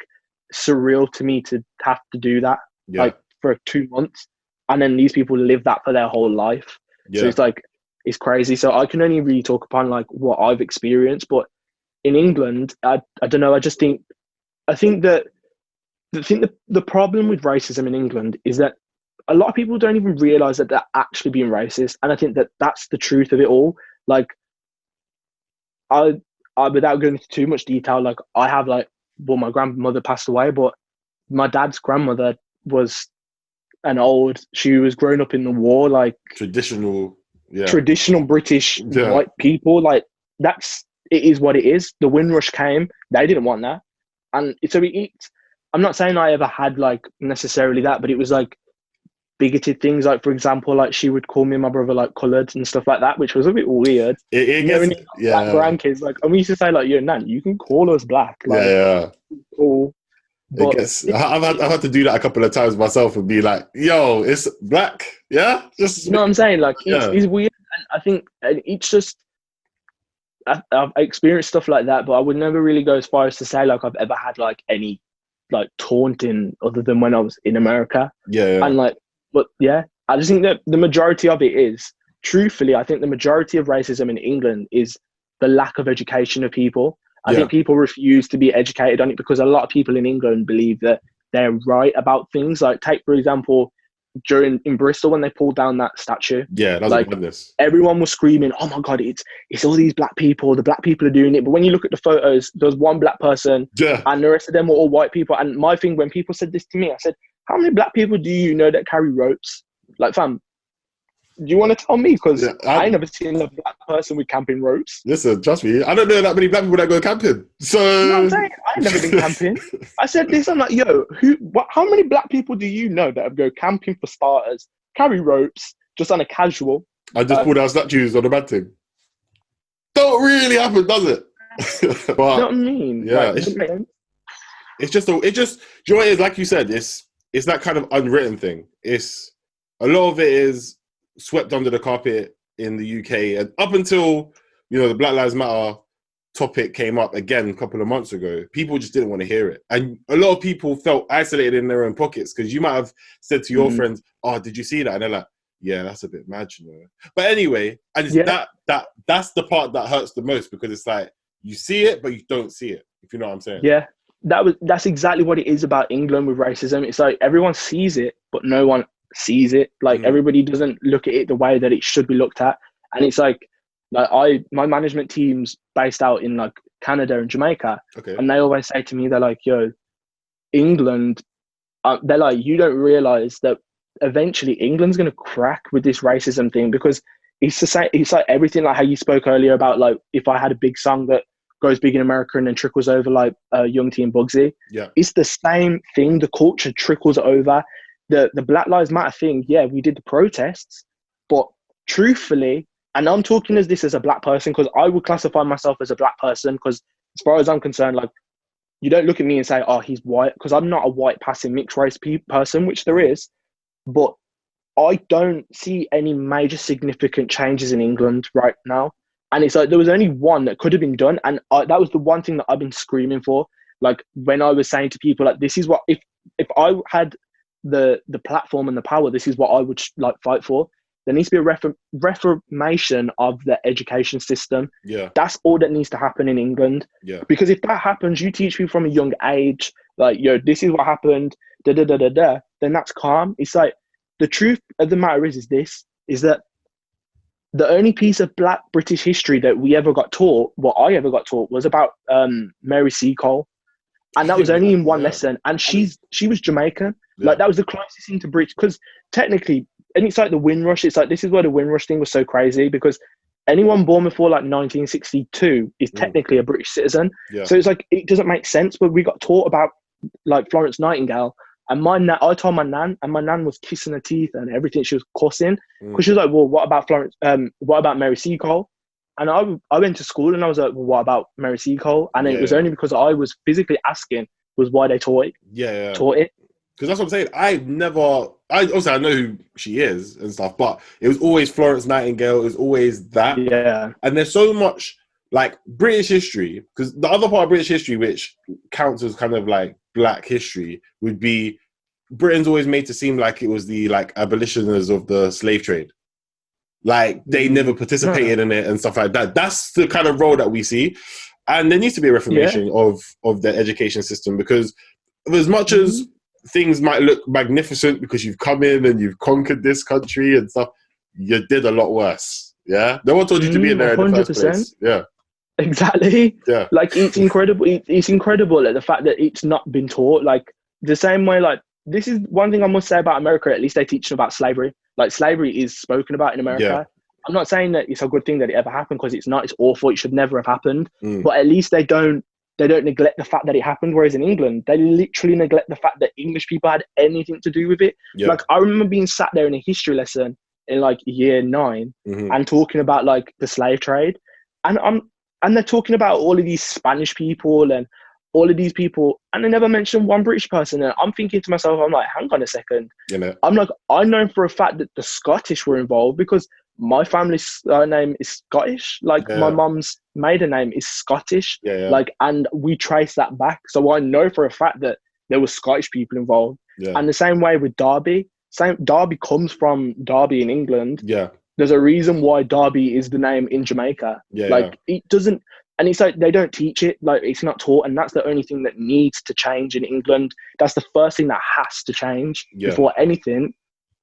surreal to me to have to do that, like for 2 months. And then these people live that for their whole life. So it's like, it's crazy. So I can only really talk upon like what I've experienced. But in England, I don't know. I think that the problem with racism in England is that a lot of people don't even realize that they're actually being racist. And I think that that's the truth of it all. Like, I without going into too much detail, like I have like, well, my grandmother passed away, but my dad's grandmother was she was growing up in the war, like traditional British white people. Like, it is what it is. The Windrush came, they didn't want that. And I'm not saying I ever had like necessarily that, but it was like bigoted things. Like, for example, like she would call me and my brother like coloured and stuff like that, which was a bit weird. Black grandkids, like, and we used to say like, yo, Nan, you can call us black. Like, cool. But I've had to do that a couple of times myself and be like, yo, it's black. Yeah. Just, you know what I'm saying? Like, it's weird. And I think it's just, I've experienced stuff like that, but I would never really go as far as to say like I've ever had like any like taunting other than when I was in America. Yeah. And like, but yeah, I just think that the majority of it is, truthfully, I think the majority of racism in England is the lack of education of people. I think people refuse to be educated on it because a lot of people in England believe that they're right about things. Like, take for example, in Bristol when they pulled down that statue. Yeah, that's like madness. everyone was screaming, "Oh my god, it's all these black people. The black people are doing it." But when you look at the photos, there's one black person, and the rest of them were all white people. And my thing, when people said this to me, I said, "How many black people do you know that carry ropes?" Like, fam, do you want to tell me? Because I ain't never seen a black person with camping ropes. Listen, trust me, I don't know that many black people that go camping. So you know what I'm saying? I ain't never been camping. I said this, I'm like, yo, how many black people do you know that have go camping for starters, carry ropes, just on a casual? I just pulled out statues on a bad thing. Don't really happen, does it? But, you know what I mean? Yeah, like, it's just, do you know what it is? Like you said, it's that kind of unwritten thing. It's a lot of it is swept under the carpet in the UK, and up until the Black Lives Matter topic came up again a couple of months ago, people just didn't want to hear it, and a lot of people felt isolated in their own pockets because you might have said to your friends, "Oh, did you see that?" And they're like, "Yeah, that's a bit mad, But anyway, and it's that's the part that hurts the most because it's like you see it, but you don't see it. If you know what I'm saying? Yeah, that's exactly what it is about England with racism. It's like everyone sees it, but no one sees it. Like everybody doesn't look at it the way that it should be looked at. And it's like my management team's based out in like Canada and Jamaica, and they always say to me, they're like, "Yo, England," they're like, "You don't realize that eventually England's going to crack with this racism thing because it's the same. It's like everything, like how you spoke earlier about like if I had a big song that goes big in America and then trickles over like Young T and Bugsy. It's the same thing. The culture trickles over. The Black Lives Matter thing, we did the protests, but truthfully, and I'm talking as a black person because I would classify myself as a black person because as far as I'm concerned, like, you don't look at me and say, "Oh, he's white," because I'm not a white passing mixed race person, which there is, but I don't see any major significant changes in England right now. And it's like there was only one that could have been done, and that was the one thing that I've been screaming for. Like when I was saying to people, like, this is what if I had the platform and the power, this is what I would like fight for. There needs to be a reformation of the education system. That's all that needs to happen in England. Because if that happens, you teach people from a young age, like, yo, this is what happened, then that's calm. It's like the truth of the matter is that the only piece of black British history that we ever got taught, what I ever got taught, was about Mary Seacole. And that was only in one lesson. And she was Jamaican. Like, that was the closest thing to British. Because technically, and it's like the Windrush. It's like, this is where the Windrush thing was so crazy because anyone born before like 1962 is technically a British citizen. So it's like, it doesn't make sense. But we got taught about like Florence Nightingale. And I told my nan, and my nan was kissing her teeth and everything. She was cussing because she was like, "Well, what about Florence? What about Mary Seacole?" And I went to school and I was like, "Well, what about Mary Seacole?" And it was only because I was physically asking was why they taught it. Taught it. Because that's what I'm saying. I know who she is and stuff, but it was always Florence Nightingale. It was always that. And there's so much like British history, because the other part of British history, which counts as kind of like black history, would be Britain's always made to seem like it was the like abolitioners of the slave trade. Like they never participated in it and stuff like that. That's the kind of role that we see. And there needs to be a reformation of the education system, because as much as things might look magnificent because you've come in and you've conquered this country and stuff, you did a lot worse. Yeah. No one told you to be in there in the first place. Yeah. Exactly. Yeah. Like, it's incredible. It's incredible at the fact that it's not been taught. Like, the same way, like, this is one thing I must say about America. At least they teach about slavery. Like, slavery is spoken about in America. Yeah. I'm not saying that it's a good thing that it ever happened, because it's not. It's awful. It should never have happened. But at least they don't neglect the fact that it happened. Whereas in England, they literally neglect the fact that English people had anything to do with it. Yeah. Like, I remember being sat there in a history lesson in like year 9 and talking about like the slave trade, and they're talking about all of these Spanish people and all of these people, and they never mentioned one British person. And I'm thinking to myself, I'm like, hang on a second. You know, I'm like, I know for a fact that the Scottish were involved, because my family's surname is Scottish. Like Yeah. my mum's maiden name is Scottish. Yeah. Like, and we trace that back. So I know for a fact that there were Scottish people involved. Yeah. And the same way with Derby. Derby comes from Derby in England. Yeah. There's a reason why Derby is the name in Jamaica. Yeah. Like it doesn't, and it's like they don't teach it. Like it's not taught, and that's the only thing that needs to change in England. That's the first thing that has to change before anything.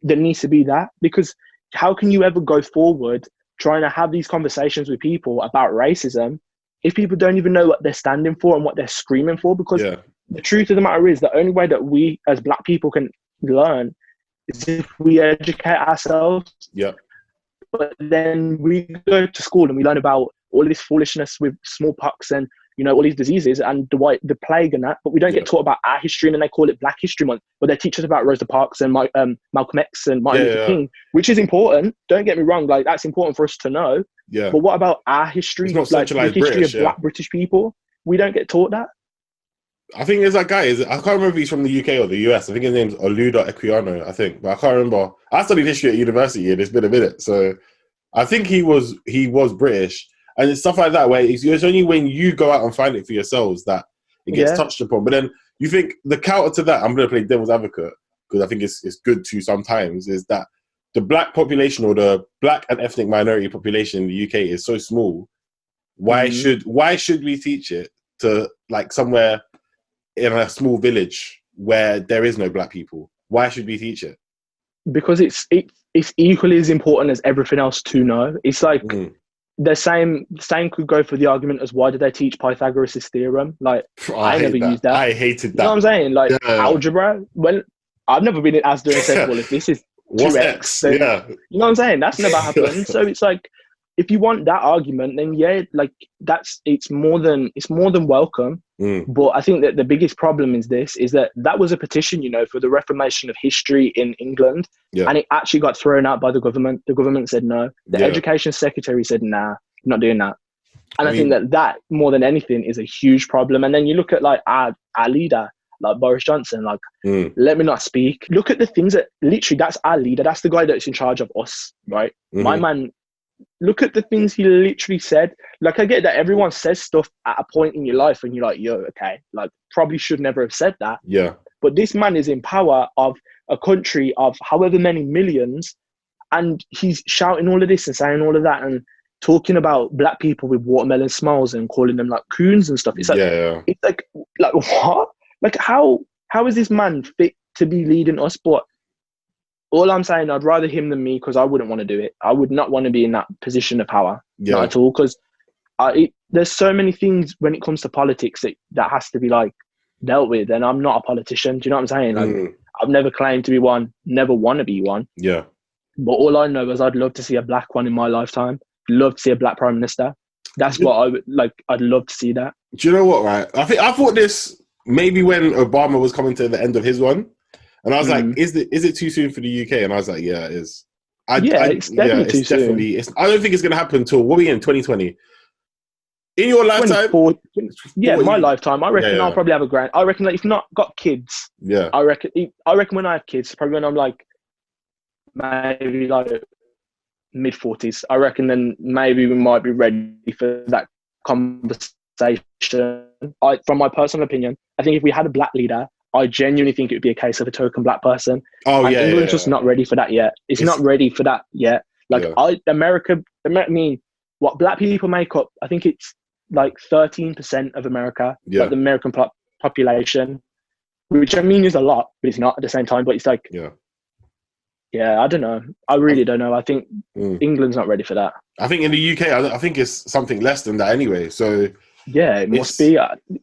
There needs to be that, because how can you ever go forward trying to have these conversations with people about racism if people don't even know what they're standing for and what they're screaming for? Because the truth of the matter is the only way that we as Black people can learn is if we educate ourselves. Yeah. But then we go to school and we learn about all this foolishness with smallpox and, you know, all these diseases and the plague and that, but we don't get taught about our history, and then they call it Black History Month, but they teach us about Rosa Parks and Malcolm X and Martin Luther King, which is important. Don't get me wrong, like that's important for us to know. Yeah. But what about our history? It's not like the history British, of Black British people? We don't get taught that. I think there's that guy. I can't remember if he's from the UK or the US. I think his name's Oluda Equiano, I think, but I can't remember. I studied history at university, and it's been a minute, so I think he was British, and it's stuff like that where it's only when you go out and find it for yourselves that it gets touched upon. But then you think the counter to that, I'm going to play devil's advocate because I think it's good to sometimes, is that the Black population or the Black and ethnic minority population in the UK is so small. Why should we teach it to like somewhere in a small village where there is no Black people? Why should we teach it? Because it's equally as important as everything else to know. It's like the same could go for the argument as why did they teach Pythagoras' theorem? Like I never used that. I hated that. You know what I'm saying? Like algebra. When I've never been in ASDA and said, well, if this is 2x, then, you know what I'm saying? That's never happened. So it's like, if you want that argument, then like it's more than welcome. But I think that the biggest problem is that was a petition, you know, for the reformation of history in England, and it actually got thrown out by the government. The government said no. The education secretary said, nah, not doing that. And I think that more than anything is a huge problem. And then you look at like our leader, like Boris Johnson, like let me not speak. Look at the things that literally, that's our leader. That's the guy that's in charge of us, right? My man. Look at the things he literally said. Like, I get that everyone says stuff at a point in your life and you're like, yo, okay, like probably should never have said that. Yeah. But this man is in power of a country of however many millions, and he's shouting all of this and saying all of that and talking about Black people with watermelon smiles and calling them like coons and stuff. It's like, it's like what? Like how is this man fit to be leading us? But all I'm saying, I'd rather him than me, because I wouldn't want to do it. I would not want to be in that position of power, not at all. Because there's so many things when it comes to politics that has to be like dealt with, and I'm not a politician. Do you know what I'm saying? Like, I've never claimed to be one, never want to be one. Yeah. But all I know is I'd love to see a Black one in my lifetime. Love to see a Black Prime Minister. That's what I would like. I'd love to see that. Do you know what? Right, I thought this maybe when Obama was coming to the end of his one. And I was like, is it too soon for the UK? And I was like, yeah, it is. It's definitely too soon. I don't think it's going to happen until, what are we in, 2020? In your lifetime? My lifetime. I reckon I'll probably have a grand. I reckon that if not got kids, I reckon when I have kids, probably when I'm like, maybe like mid-40s, I reckon then maybe we might be ready for that conversation. From my personal opinion, I think if we had a Black leader, I genuinely think it would be a case of a token Black person. England's just not ready for that yet. It's not ready for that yet. Like America, I mean, what Black people make up, I think it's like 13% of America, like the American population, which I mean is a lot, but it's not at the same time. But it's like, I don't know. I really don't know. I think England's not ready for that. I think in the UK, I think it's something less than that anyway. So it must be.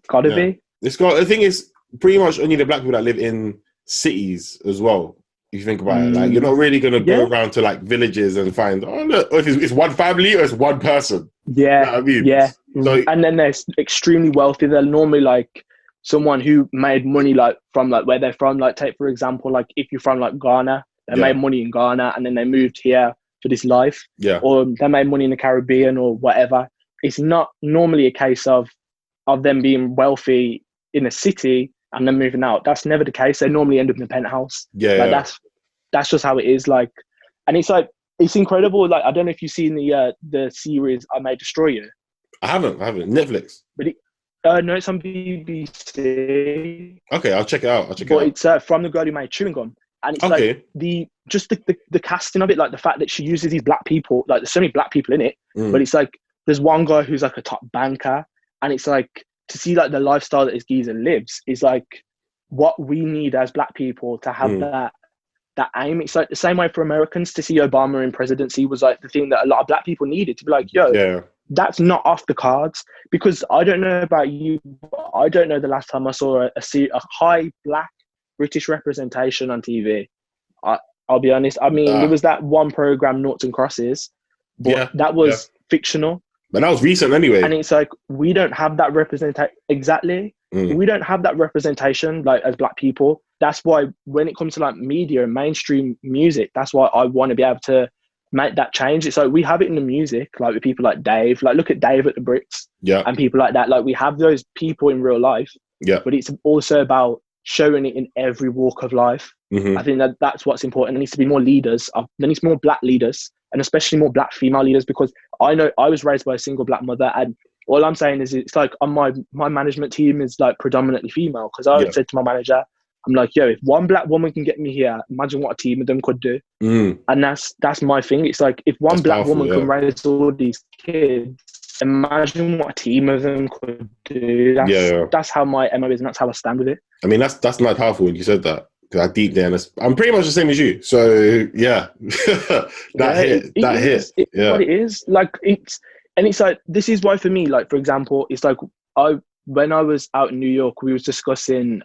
Gotta be. The thing is, pretty much only the Black people that live in cities as well. If you think about it, like you're not really gonna go around to like villages and find look, if it's one family or it's one person. Yeah, you know what I mean? So, and then they're extremely wealthy. They're normally like someone who made money like from like where they're from. Like take for example, like if you're from like Ghana, they made money in Ghana and then they moved here for this life. Yeah, or they made money in the Caribbean or whatever. It's not normally a case of them being wealthy in a city and then moving out. That's never the case. They normally end up in a penthouse. That's just how it is. Like, and it's like it's incredible. Like, I don't know if you've seen the series I May Destroy You. I haven't. Netflix. But no, it's on BBC. Okay, I'll check it out. But it's from the girl who made Chewing Gum. And it's Okay. like the casting of it, like the fact that she uses these black people, like there's so many black people in it, but it's like there's one guy who's like a top banker, and it's like to see like the lifestyle that this geezer lives is like what we need as black people to have that aim. It's like the same way for Americans to see Obama in presidency was like the thing that a lot of black people needed to be like, yo, that's not off the cards. Because I don't know about you, but I don't know the last time I saw a high black British representation on TV. I'll be honest. I mean, there was that one program, Noughts and Crosses, but that was fictional. But that was recent anyway. And it's like, we don't have that representation. Exactly. We don't have that representation, like, as black people. That's why when it comes to like media and mainstream music, that's why I want to be able to make that change. It's like, we have it in the music, like with people like Dave, like look at Dave at the Brits and people like that. Like we have those people in real life, but it's also about showing it in every walk of life. I think that's what's important. There needs to be more leaders. There needs to be more black leaders, and especially more black female leaders, because I know I was raised by a single black mother, and all I'm saying is it's like on my management team is like predominantly female, because I said to my manager, I'm like, yo, if one black woman can get me here, imagine what a team of them could do. And that's my thing. It's like, if one black woman can raise all these kids, imagine what a team of them could do. That's how my MO is, and that's how I stand with it. I mean, that's not powerful when you said that, because I deep down, I'm pretty much the same as you. So yeah, hit. What it is like. It's like, this is why for me, like for example, it's like when I was out in New York, we was discussing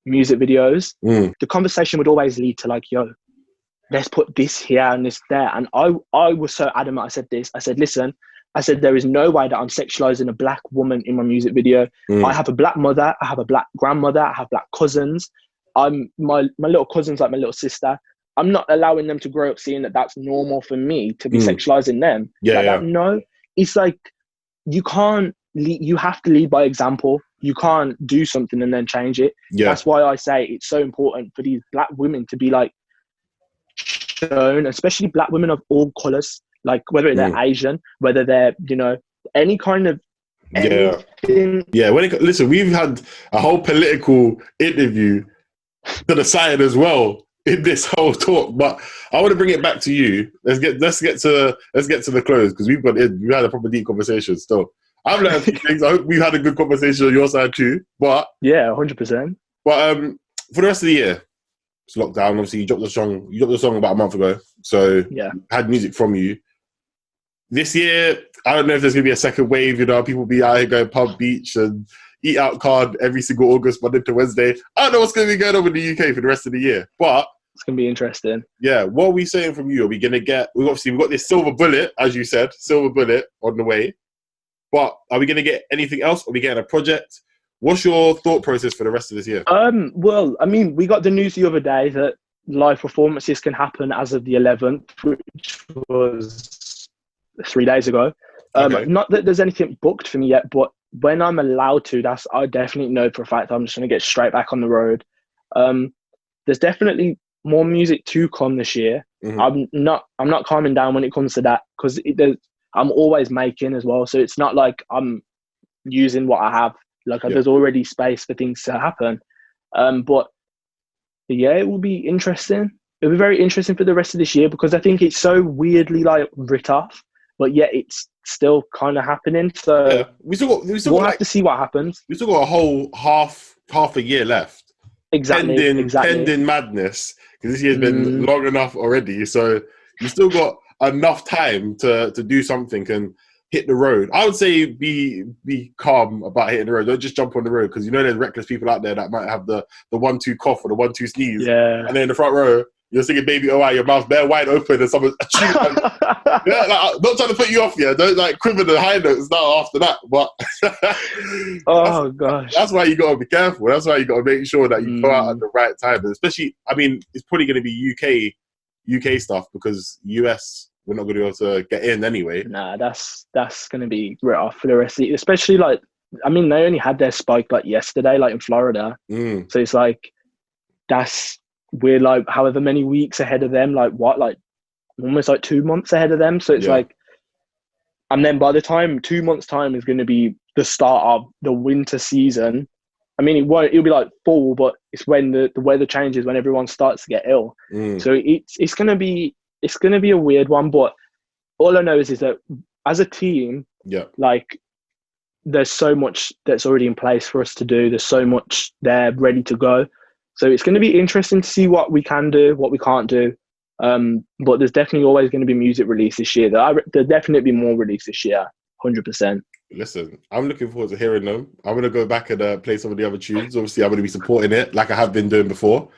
music videos. The conversation would always lead to like, yo, let's put this here and this there. And I was so adamant. I said, listen, there is no way that I'm sexualizing a black woman in my music video. I have a black mother, I have a black grandmother, I have black cousins. My little cousin's like my little sister. I'm not allowing them to grow up seeing that that's normal for me to be sexualizing them. No, it's like, you can't lead, you have to lead by example. You can't do something and then change it. That's why I say it's so important for these black women to be like shown, especially black women of all colors, like whether they're Asian, whether they're, you know, any kind of anything. Listen, we've had a whole political interview to the side as well in this whole talk, but I want to bring it back to you. Let's get to the close, because we've had a proper deep conversation still. I've learned a few things. I hope we've had a good conversation on your side too. But 100%. But for the rest of the year, it's lockdown. Obviously, you dropped the song about a month ago, so had music from you. This year, I don't know if there's gonna be a second wave. You know, people be out here going pub, beach, and eat out card every single August, Monday to Wednesday. I don't know what's gonna be going on in the UK for the rest of the year, but it's gonna be interesting. Yeah, what are we saying from you? Are we gonna get? We've got this silver bullet, as you said, silver bullet on the way. But are we going to get anything else? Are we getting a project? What's your thought process for the rest of this year? Well, I mean, we got the news the other day that live performances can happen as of the 11th, which was 3 days ago. Not that there's anything booked for me yet, but when I'm allowed to, I definitely know for a fact I'm just going to get straight back on the road. There's definitely more music to come this year. I'm not calming down when it comes to that, because I'm always making as well. So it's not like I'm using what I have. Like there's already space for things to happen. But yeah, it will be interesting. It'll be very interesting for the rest of this year, because I think it's so weirdly like writ off, but yet it's still kind of happening. So we'll have to see what happens. We still got a whole half a year left. Exactly. Pending madness, because this year's been long enough already. So you still got enough time to do something and hit the road. I would say be calm about hitting the road. Don't just jump on the road, because you know there's reckless people out there that might have the 1-2 cough or the 1-2 sneeze. And then in the front row, you're singing "Baby Oh I," your mouth bare wide open, and someone's not trying to put you off. Don't like quiver the high notes now after that. But gosh, that's why you got to be careful. That's why you got to make sure that you go out at the right time. And especially, I mean, it's probably going to be UK stuff, because US, we're not going to be able to get in anyway. Nah, that's going to be right off for the rest of it. Especially like, I mean, they only had their spike like yesterday, like in Florida. So it's like, we're like however many weeks ahead of them. Like what? Like almost like 2 months ahead of them. So it's like, and then by the time 2 months' time is going to be the start of the winter season. I mean, it'll be like fall, but it's when the weather changes, when everyone starts to get ill. So it's going to be a weird one. But all I know is that as a team, like, there's so much that's already in place for us to do. There's so much there ready to go. So it's going to be interesting to see what we can do, what we can't do. But there's definitely always going to be music release this year. There'll definitely be more release this year, 100%. Listen, I'm looking forward to hearing them. I'm going to go back and play some of the other tunes. Obviously, I'm going to be supporting it like I have been doing before.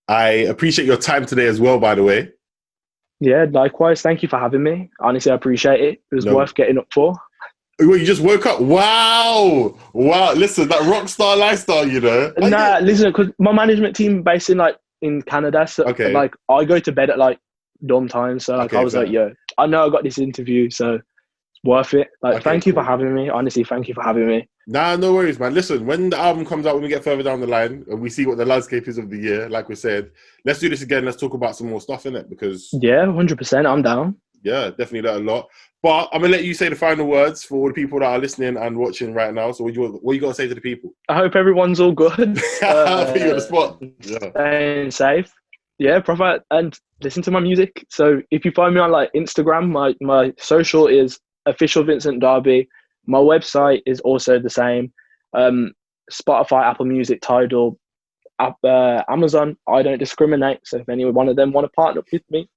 I appreciate your time today as well, by the way. Yeah, likewise. Thank you for having me. Honestly, I appreciate it. It was worth getting up for. Well, you just woke up. Wow. Listen, that rock star lifestyle, you know. Listen, because my management team based in Canada, so like I go to bed at like dawn time. So like I was like, yo, I know I got this interview, so it's worth it. Like, thank you for having me. Honestly, thank you for having me. Nah, no worries, man. Listen, when the album comes out, when we get further down the line and we see what the landscape is of the year, like we said, let's do this again. Let's talk about some more stuff in it, because 100%, I'm down. Yeah, definitely that a lot. But I'm gonna let you say the final words for all the people that are listening and watching right now. So what you got to say to the people? I hope everyone's all good. I put you on the spot. Yeah. Staying safe. Yeah, proper, and listen to my music. So if you find me on like Instagram, my social is official Vincent Darby. My website is also the same. Spotify, Apple Music, Tidal, Amazon. I don't discriminate. So if any one of them want to partner with me,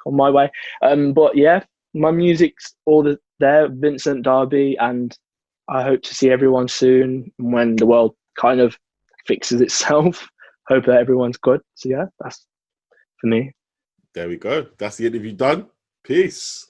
come my way. But yeah, my music's all there, Vincent Darby, and I hope to see everyone soon when the world kind of fixes itself. Hope that everyone's good. So yeah, that's for me. There we go. That's the interview done. Peace.